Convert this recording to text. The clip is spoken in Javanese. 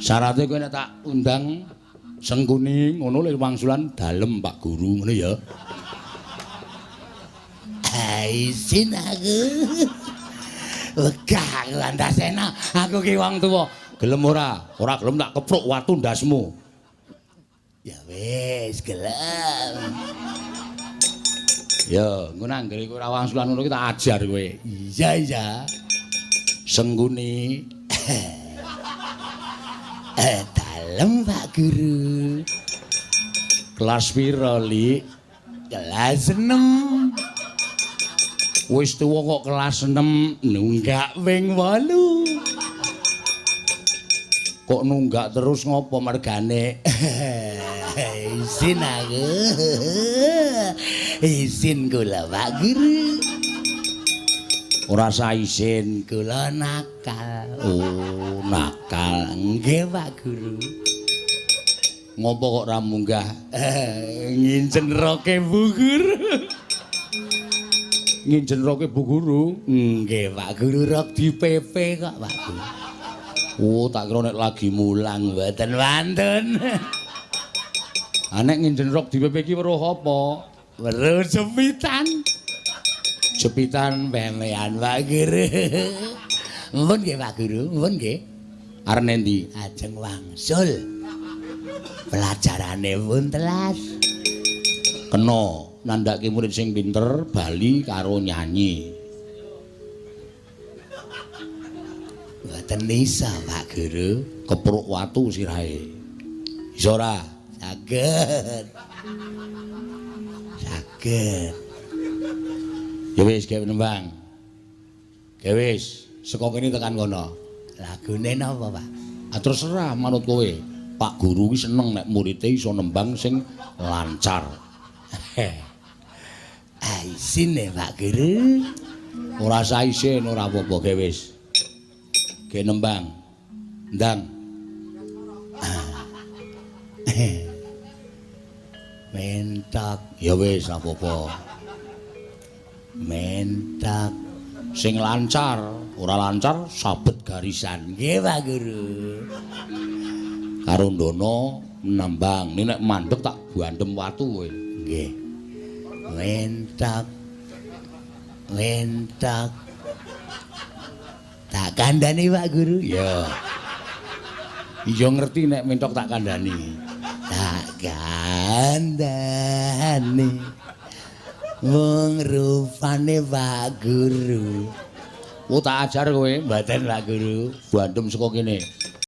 Syaratnya kowe nek tak undang Sengkuni ngono lek wangsulan dalem Pak Guru ngono ya. Isin aku. Wegah aku Antasena, aku ki wong tuwa. Gelem ora? Ora gelem tak kepruk watu ndasmu. Ya wis, gelem. Ya, engko nang anggere kowe ora wangsulan ngono ki tak ajar kowe. Iya, iya. Sengkuni. Dalem Pak Guru. Kelas pira, Li? Kelas 6. Wis tuwa kok kelas 6 nunggak ping 8. Kok nunggak terus ngopo mergane? Isin aku. Isin kula Pak Guru. Ora sa isin kula nakal. Oh, nakal. Nggih Pak Guru. Ngopo kok ra munggah? Nginjen roke Bu Guru. Nginjen roke Bu Guru. Nggih Pak Guru rok di PP kok Pak Guru. Oh, tak kira nek lagi mulang mboten wantun. Ha nek nginjen rok di PP ki weruh apa? Weruh jepitan. Jepitan pemean Pak Guru. Mumpun nggih Pak Guru, mumpun nggih. Arep nendi? Ajeng wangsul. Pelajarane pun telas. Kena nandhake murid sing pinter bali karo nyanyi. Mboten isa Pak Guru, kepruk watu sirahe. Iso ora? Saged. Saged. Ya wis gawe nembang. Gawe wis, saka kene tekan kono. Lagune napa, Pak? Ah terserah manut kowe. Pak Guru ki seneng nek muridé iso nembang sing lancar. Isin Pak Guru. Ora sa isin ora apa-apa gawe wis. Gawe nembang. Ndang. Mentak. Ya wis apa-apa. Mentak sing lancar, ora lancar sabet garisan. Nggih Pak Guru. Karo ndono nembang, nek mandeg tak bandem watu kowe. Nggih. Mentak. Mentak. Tak kandhani Pak Guru. Ya. Iya ngerti nek mentok tak kandhani. Tak kandhani. Wong rupane Pak Guru. Oh tak ajar kowe, mboten Pak Guru. Bandem saka kene.